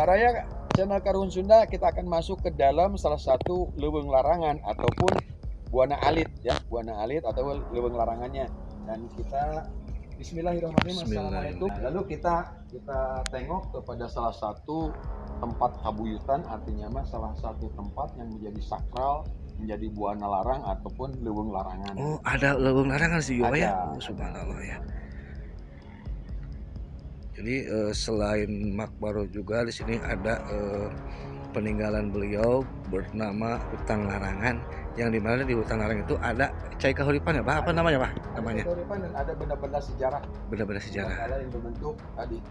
Raya channel Karuhun Sunda, kita akan masuk ke dalam salah satu leuweung larangan ataupun Buana Alit ya, Buana Alit atau leuweung larangannya. Dan kita Bismillahirrahmanirrahim. Assalamualaikum. Nah, lalu kita tengok kepada salah satu tempat kabuyutan, artinya mah salah satu tempat yang menjadi sakral, menjadi buana larang ataupun leuweung larangan. Oh, ada leuweung larangan sih ya. Oh, subhanallah ya. Jadi selain Makbaro juga di sini ada peninggalan beliau bernama Hutan Larangan, yang dimana di Hutan Larangan itu ada Cai Kahuripan ya, Pak? Apa namanya, Pak? Namanya? Kahuripan, dan ada benda-benda sejarah. Benda-benda sejarah. Yang berbentuk tadi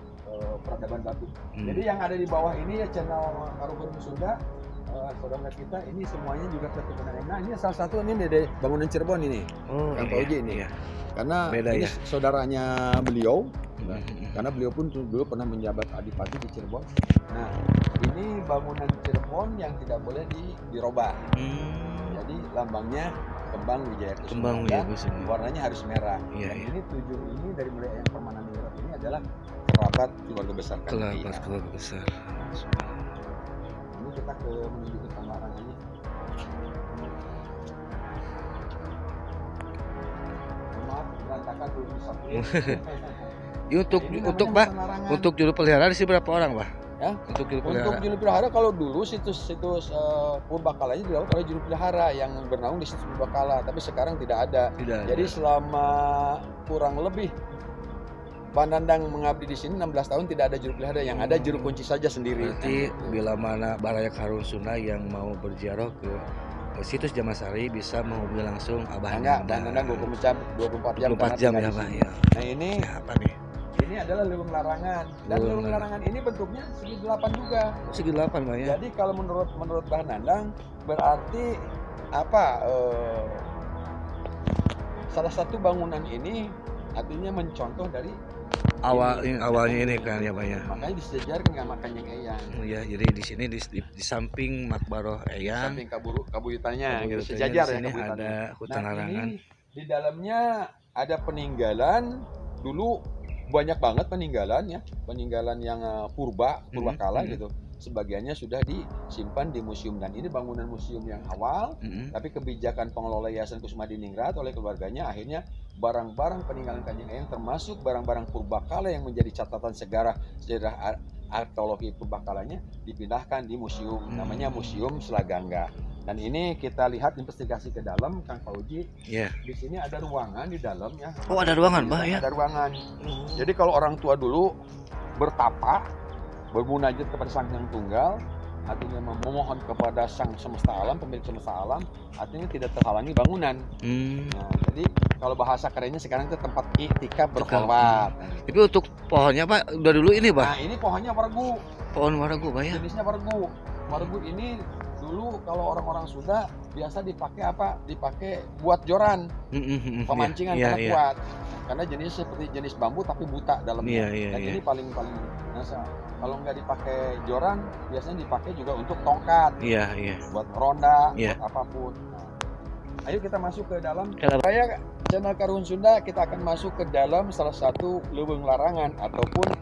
peradaban batu. Jadi yang ada di bawah ini ya channel Karuhun Sunda, saudara kita ini semuanya juga keturunan. Nah, ini salah satu ini dari bangunan Cirebon ini. Oh, Kang Fauji ini. Iya. Karena beda ini ya, saudaranya beliau. Nah, karena beliau pun dulu pernah menjabat adipati di Cirebon. Nah, ini bangunan Cirebon yang tidak boleh dirubah. Jadi lambangnya kembang Wijaya Kusuma. Kembang Wijaya Kusuma. Warnanya harus merah. Iya, Dan iya. ini tujuh ini dari mulai yang permanen ini adalah kerabat keluarga besar kami. Kerabat keluarga besar. Ini kita ke menuju ke larangannya. Maaf, berantakan dulu disamping. Untuk juru pelihara di sini berapa orang, Pak? Ya? Untuk juru pelihara. Untuk juru pelihara, kalau dulu situs Purbakalanya dilakukan oleh juru pelihara yang bernaung di situs Purbakala, tapi sekarang tidak ada. Jadi selama kurang lebih Pak Nandang mengabdi di sini 16 tahun tidak ada juru pelihara, yang ada juru kunci saja sendiri. Berarti bila mana Baraya Karuhun Sunda yang mau berziarah ke situs Jamasari bisa menghubungi langsung Abah Nandang. 24 jam. 24 jam ya, Pak ya. Nah, ini apa nih? Ini adalah leuweung larangan. Dan leuweung larangan ini bentuknya segi 8 juga. Segi 8, Pak ya. Jadi kalau menurut Bah Nandang berarti apa? Salah satu bangunan ini artinya mencontoh dari awalnya ini kan ya, Pak ya. Makanya disejarkan nggak makan yang eyang. Ya, jadi di sini di samping Makbaro Eyang, di samping kabuyutannya gitu, sejajar ya kabuyutannya. Ada Hutan Larangan. Ini di dalamnya ada peninggalan dulu, banyak banget peninggalan yang purbakala gitu. Sebagiannya sudah disimpan di museum, dan ini bangunan museum yang awal. Tapi kebijakan pengelola Yayasan Kusuma Diningrat oleh keluarganya, akhirnya barang-barang peninggalan Kanjeng Eyang termasuk barang-barang purbakala yang menjadi catatan sejarah arkeologi purbakalanya dipindahkan di museum, namanya Museum Selagangga. Dan ini kita lihat investigasi ke dalam, Kang Fauji. Yeah. Di sini ada ruangan di dalam ya. Oh, ada ruangan, Pak ya. Ada ruangan. Jadi kalau orang tua dulu bertapa, bermunajat kepada Sang Hyang Tunggal, artinya memohon kepada Sang Semesta Alam, pemilik semesta alam, artinya tidak terhalangi bangunan. Nah, jadi kalau bahasa kerennya sekarang itu tempat iktikaf berkholwat. Tapi untuk pohonnya, Pak, udah dulu ini, Pak? Nah, ini pohonnya wargu. Pohon wargu, Pak ya. Jenisnya wargu. Wargu ini dulu kalau orang-orang Sunda biasa dipakai apa? Dipakai buat joran, pemancingan karena kuat. Karena jenis seperti jenis bambu tapi buta dalamnya. Dan ini paling biasa. Kalau nggak dipakai joran, biasanya dipakai juga untuk tongkat. Buat ronda, buat apapun. Nah, ayo kita masuk ke dalam. Saya channel Karuhun Sunda, kita akan masuk ke dalam salah satu leuweung larangan ataupun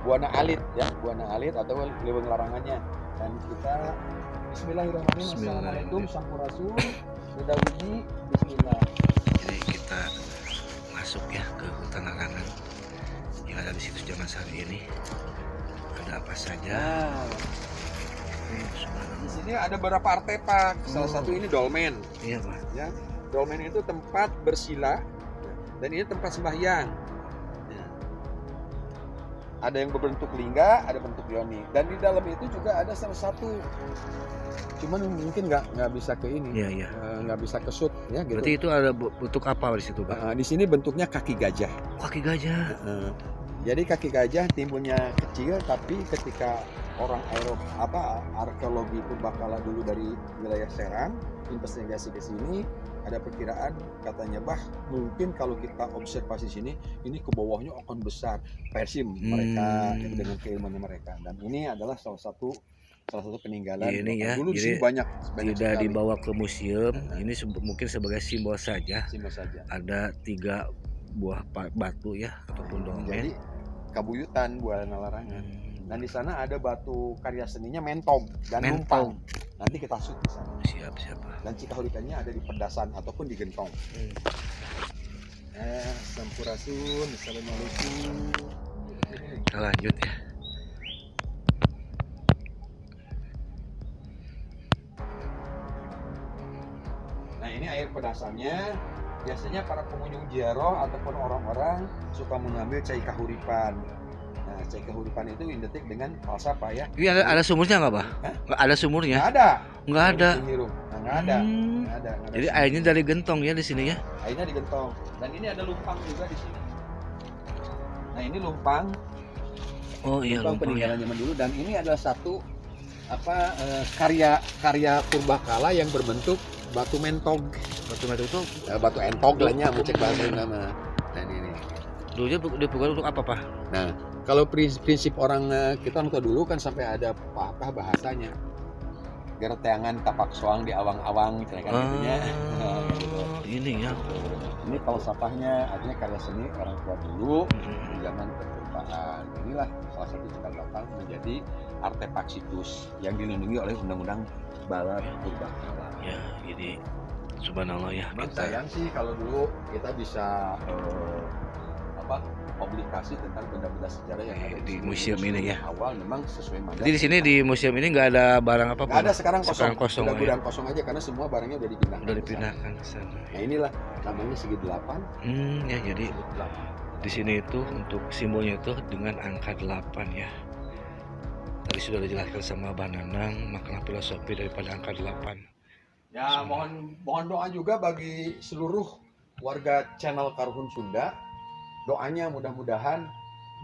Buana Alit ya, Buana Alit atau leuweung larangannya. Dan kita Bismillahirrahmanirrahim. Assalamualaikum Sampurasun. Bidawiji Bismillah. Jadi kita masuk ya ke Hutan Larangan yang ada di situs Jamasari ini. Ada apa saja? Di sini ada beberapa artefak. Salah satu ini dolmen. Iya, Pak. Ya, dolmen itu tempat bersila dan ini tempat sembahyang. Ada yang berbentuk lingga, ada bentuk yoni, dan di dalam itu juga ada salah satu, cuman mungkin nggak bisa ke ini, nggak bisa ke shoot ya gitu. Berarti itu ada bentuk apa di situ, Pak? Di sini bentuknya kaki gajah. Kaki gajah. Jadi kaki gajah timbulnya kecil, tapi ketika orang arkeologi purbakala dulu dari wilayah Serang investigasi ke sini, ada perkiraan katanya mungkin kalau kita observasi sini ini ke bawahnya akan besar versi mereka dengan keilmuan mereka. Dan ini adalah salah satu peninggalan. Ini ya, dulu sih banyak tidak dibawa ke museum. Ini mungkin sebagai simbol saja. Ada 3 buah batu ya ataupun dolmen. Jadi kabuyutan Buana Larangan. Dan di sana ada batu karya seninya Mentog dan Numpang. Nanti kita shoot di sana. Siap. Dan cikahuripannya ada di Pedasan ataupun di Gentong. Sampurasun, assalamualaikum. Kita lanjut ya. Nah ini air pedasannya. Biasanya para pengunjung ziarah ataupun orang-orang suka mengambil cai kahuripan. Nah, cai kahuripan itu identik dengan falsafah ya. Ini ada sumurnya nggak, Bah? Nggak ada sumurnya? Nggak ada. Nah, nggak ada. Jadi airnya dari gentong ya di sini ya? Airnya di gentong. Dan ini ada lumpang juga di sini. Nah ini lumpang. Oh iya, lumpang peninggalan zaman dulu. Dan ini adalah satu karya purbakala yang berbentuk batu mentog. Batu itu batu entog lahnya, cek bahasa nama. Nah ini. Dulunya dipakai untuk apa, Pak? Nah, kalau prinsip orang kita dulu kan sampai ada apa bahasanya. Gerteangan tapak soang di awang-awang, kan gitunya. Gitu. Ini ya. Ini falsafahnya, artinya karya seni orang tua dulu di zaman kepurbaan. Inilah salah satu cikal bakal menjadi artefak situs yang dilindungi oleh undang-undang bala purbakala. Ya, jadi subhanallah ya. Sayang sih kalau dulu kita bisa publikasi tentang benda-benda sejarah yang ada di museum ini ya. Awal memang sesuai mandat. Jadi di sini di museum ini nggak ada barang apa-apa. Nggak ada, sekarang kosong. Ya. Kosong aja karena semua barangnya udah dipindahkan. Ke sana. Nah inilah namanya segi 8. Ya jadi di sini itu untuk simbolnya itu dengan angka 8 ya. Tadi sudah dijelaskan sama Abah Nanang makna filosofi daripada angka 8. Ya mohon doa juga bagi seluruh warga channel Karuhun Sunda. Doanya mudah-mudahan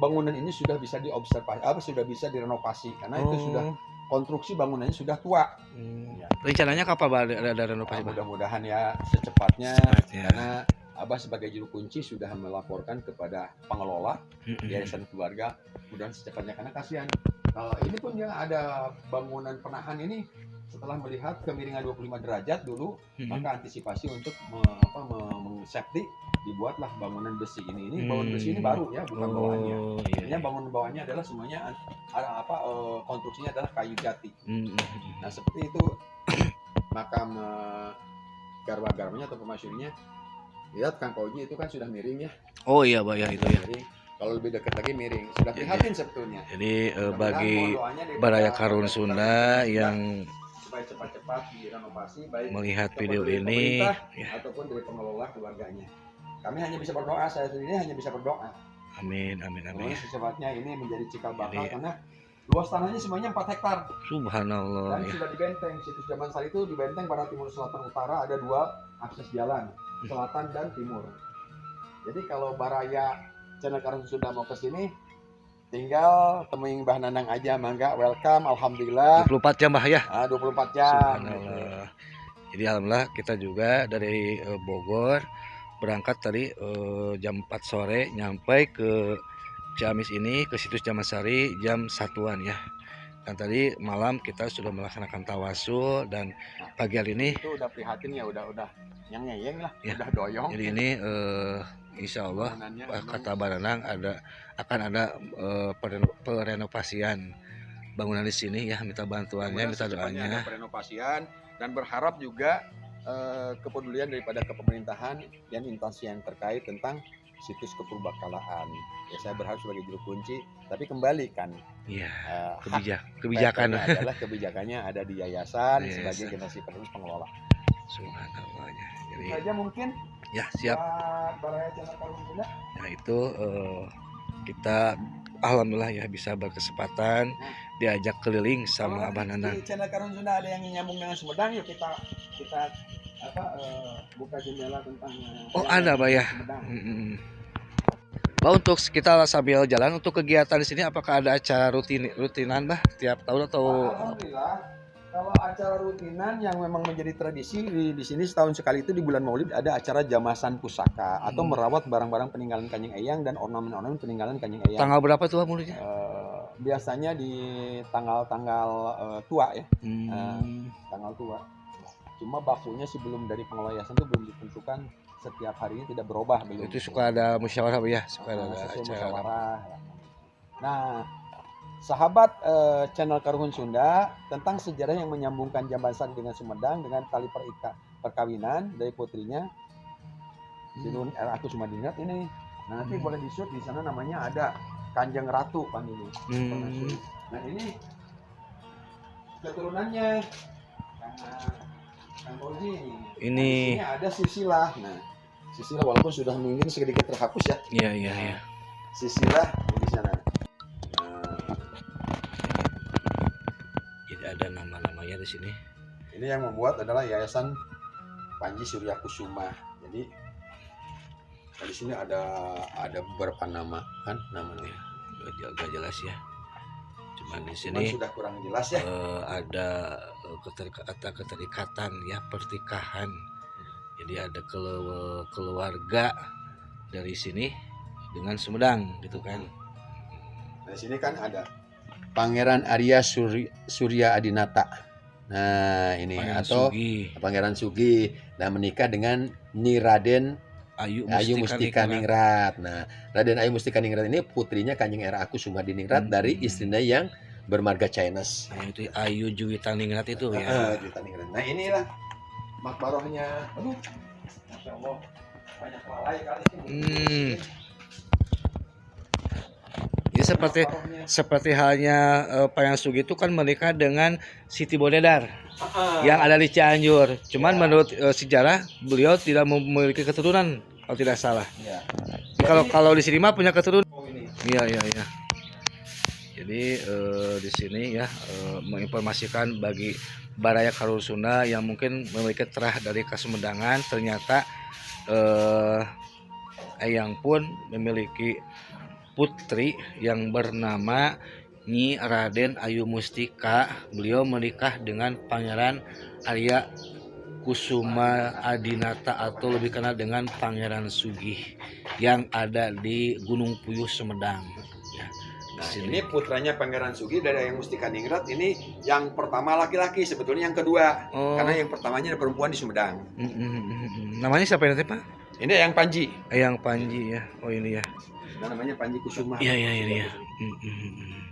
bangunan ini sudah bisa diobservasi, sudah bisa direnovasi karena itu sudah konstruksi bangunannya sudah tua. Ya. Rencananya kapan ada renovasi? Mudah-mudahan ya secepatnya. Karena Abah sebagai juru kunci sudah melaporkan kepada pengelola yayasan keluarga, mudah-mudahan secepatnya karena kasihan. Ini pun yang ada bangunan penahan ini setelah melihat kemiringan 25 derajat dulu, maka antisipasi untuk safety dibuatlah bangunan besi ini. Ini bangunan besi ini baru ya, bukan bawaannya. Iya. Bangunan bawahnya adalah semuanya konstruksinya adalah kayu jati. Nah seperti itu makam garwa-garwanya atau pemasyurinya. Lihat Kang Koji itu kan sudah miring ya. Oh iya, Pak ya itu ya. Miring. Kalau lebih dekat lagi miring. Sudah prihatin sebetulnya. Jadi bagi Baraya Karuhun Sunda yang supaya cepat-cepat direnovasi baik melihat video ini ataupun dari pengelola keluarganya. Kami hanya bisa berdoa, saya sendiri hanya bisa berdoa. Amin. Secepatnya ini menjadi cikal bakal karena luas tanahnya semuanya 4 hektar. Subhanallah. Dan sudah dibenteng, situs Zaman Sari itu dibenteng barat, timur, selatan, utara, ada 2 akses jalan, selatan dan timur. Jadi kalau Baraya channel Karuhun Sunda mau ke sini, tinggal temuin Mbah Nanang aja, mangga, welcome, alhamdulillah. 24 jam, Mbah ya? 24 jam. Subhanallah. Jadi alhamdulillah kita juga dari Bogor berangkat tadi jam 4 sore nyampe ke Ciamis ini, ke situs Zaman Sari jam 1-an ya. Dan tadi malam kita sudah melaksanakan tawasul dan pagi hari ini itu udah prihatin ya, udah nyeng lah, ya, udah doyong. Jadi ini insya Allah kata Baranang akan ada perenovasian bangunan di sini ya, minta bantuannya, minta doanya. Perenovasian dan berharap juga kepedulian daripada kepemerintahan dan instansi yang terkait tentang situs kepurbakalaan. Ya saya berharap sebagai juru kunci, tapi kembali kan. Iya. Kebijakan adalah kebijakannya ada di yayasan sebagai generasi penerus pengelola. Subhanallah. Jadi aja mungkin. Ya siap. Baraya channel Karuhun Sunda. Nah itu kita alhamdulillah ya bisa berkesempatan diajak keliling sama Abah Nanang. Di channel Karuhun Sunda ada yang nyambung dengan Sumedang, yuk kita buka jendela tentang ada Pak ya. Bah, untuk kita sambil jalan untuk kegiatan di sini apakah ada acara rutinan Bah tiap tahun atau? Alhamdulillah. Kalau acara rutinan yang memang menjadi tradisi di sini setahun sekali itu di bulan Maulid ada acara jamasan pusaka atau merawat barang-barang peninggalan Kanjeng Eyang dan ornamen-ornamen peninggalan Kanjeng Eyang. Tanggal berapa tuh Maulidnya? Biasanya di tanggal-tanggal tua ya. Tanggal tua. Cuma bakunya sih belum dari pengelola yayasan itu belum ditentukan, setiap harinya tidak berubah belum. Itu suka ada musyawarah ya, suka ada musyawarah. Nah, sahabat channel Karuhun Sunda tentang sejarah yang menyambungkan Jamban Sari dengan Sumedang dengan tali perkawinan dari putrinya Sinun Aku Sumadiningrat ini. Nah, nanti boleh di-shoot di sana, namanya ada Kanjeng Ratu kan ini. Nah, ini keturunannya Kang Fauzi. Ini ada silsilah. Nah, silsilah walaupun sudah mungkin sedikit terhapus ya. Iya. Silsilah di sana. Jadi ada nama-namanya di sini. Ini yang membuat adalah Yayasan Panji Surya Kusuma. Jadi di sini ada beberapa nama kan namanya. Agak jelas ya. Cuman di sini sudah kurang jelas ya. Ada keterikatan ya, pertikahan. Jadi ada keluarga dari sini dengan Sumedang gitu kan. Nah, di sini kan ada Pangeran Arya Surya Adinata. Nah, ini Pangeran Sugi dan menikah dengan Nyi Raden Ayu Mustika Ningrat. Nah, Raden Ayu Mustika Ningrat ini putrinya Kanjeng Aku Sumadiningrat dari istrinya yang bermarga Chinese. Nah, itu Ayu Juwita Ningrat itu ya. Juwita Ningrat. Nah, inilah makbarohnya. Aduh, Masya Allah, banyak lalai kali ini. Jadi seperti halnya Pangeran Sugi itu kan menikah dengan Siti Bodedar yang ada di Cianjur. Cuman menurut sejarah beliau tidak memiliki keturunan kalau tidak salah. Ya. Kalau di sini mah punya keturunan. Iya. Jadi di sini ya menginformasikan bagi Baraya Karuhun Sunda yang mungkin memiliki terah dari Kasumedangan, ternyata Eyang pun memiliki putri yang bernama Nyi Raden Ayu Mustika. Beliau menikah dengan Pangeran Arya Kusuma Adinata atau lebih kenal dengan Pangeran Sugih yang ada di Gunung Puyuh Sumedang. Ya, nah, ini putranya Pangeran Sugih dari Eyang Mustika Ningrat. Ini yang pertama laki-laki, sebetulnya yang kedua. Karena yang pertamanya ada perempuan di Sumedang. Namanya siapa nanti Pak? Ini Eyang Panji. Eyang Panji ya. Oh ini ya. Nah, namanya Panji Kusuma. Iya.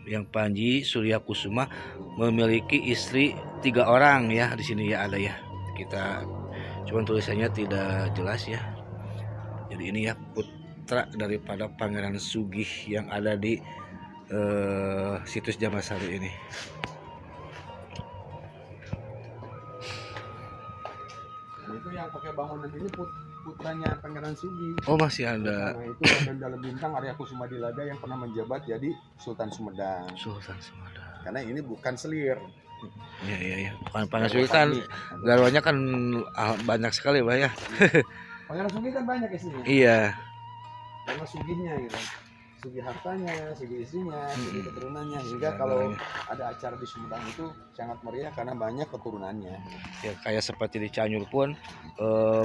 Yang Panji Surya Kusuma memiliki istri 3 orang ya, di sini ya ada ya. Kita cuman tulisannya tidak jelas ya. Jadi ini ya putra daripada Pangeran Sugih yang ada di situs Jamban Sari ini. Nah, itu yang pakai bangunan ini putranya Pangeran Sugi. Oh, masih ada. Nah, itu Raden Dalam Bintang Arya Kusuma Dilaga yang pernah menjabat jadi Sultan Sumedang. Karena ini bukan selir. Iya. Pangeran Sugi kan garwanya kan banyak sekali, Pak ya. Pangeran Sugi kan banyak istrinya. Iya. Karena Sugihnya gitu. Sugi hartanya, Sugi istrinya, Sugi keturunannya. Hingga kalau ada acara di Sumedang itu sangat meriah karena banyak keturunannya. Ya, kayak seperti di Cianjur pun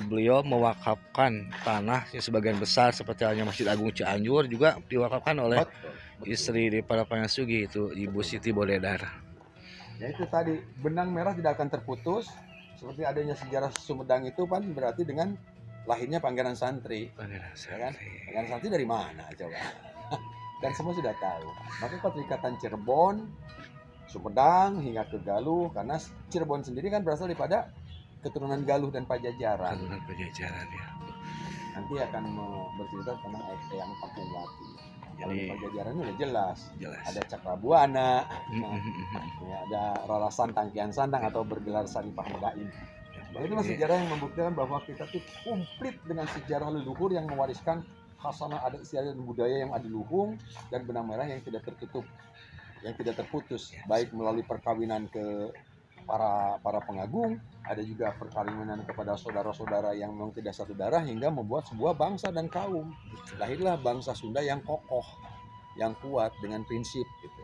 beliau mewakafkan tanah yang sebagian besar seperti halnya Masjid Agung Cianjur juga diwakafkan oleh istri daripada Pangeran Sugi, itu Ibu Siti Bodedar. Ya itu tadi, benang merah tidak akan terputus. Seperti adanya sejarah Sumedang itu kan berarti dengan lahirnya Pangeran Santri. Pangeran Santri dari mana coba? Dan semua sudah tahu. Maka keterikatan Cirebon, Sumedang hingga ke Galuh, karena Cirebon sendiri kan berasal daripada keturunan Galuh dan Pajajaran. Ya. Nanti akan bercerita tentang Eyang Pakuwati. Kalau Pajajaran udah jelas. Ada Cakrabuana, ya, ada Rara Santang Kian Santang atau bergelar Saripah Mudain. Itulah sejarah yang membuktikan bahwa kita tuh komplit dengan sejarah leluhur yang mewariskan khasanah adat istiadat dan budaya yang adiluhung dan benang merah yang tidak tertutup, yang tidak terputus, baik melalui perkawinan ke para pengagung, ada juga perkawinan kepada saudara-saudara yang memang tidak satu darah, hingga membuat sebuah bangsa dan kaum. Lahirlah bangsa Sunda yang kokoh, yang kuat dengan prinsip gitu.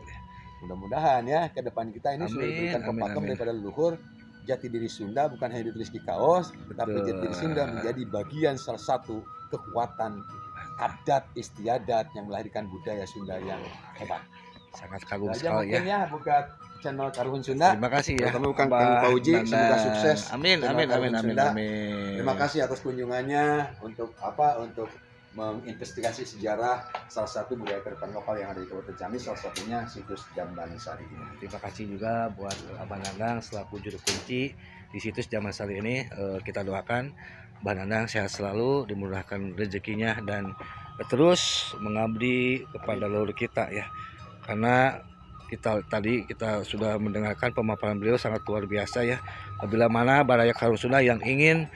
Mudah-mudahan ya ke depan kita ini sudah diberikan pepakem daripada leluhur. Jati diri Sunda bukan hanya ditulis di kaos, tetapi jati diri Sunda menjadi bagian salah satu kekuatan adat istiadat yang melahirkan budaya Sunda yang hebat. Sangat kagum sekali ya. Buka channel Karuhun Sunda. Terima kasih ya. Bertemu Kang Fauzi, semoga sukses. Amin. Terima kasih atas kunjungannya untuk menginvestigasi sejarah salah satu budaya kearifan lokal yang ada di Kabupaten Ciamis, salah satunya situs Jamban Sari ini. Terima kasih juga buat Abah Nandang selaku juru kunci di situs Jamban Sari ini. Kita doakan Abah Nandang sehat selalu, dimudahkan rezekinya dan terus mengabdi kepada leluhur kita ya. Karena kita sudah mendengarkan pemaparan beliau sangat luar biasa ya. Apabila mana Barayak Harun Sunda yang ingin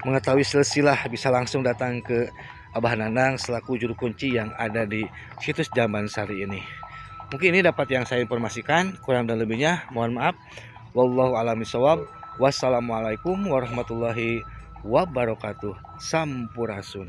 mengetahui silsilah bisa langsung datang ke Abah Nandang selaku juru kunci yang ada di situs Jamban Sari ini. Mungkin ini dapat yang saya informasikan, kurang dan lebihnya mohon maaf. Wallahu a'lam bishawab. Wassalamualaikum warahmatullahi wabarakatuh. Sampurasun.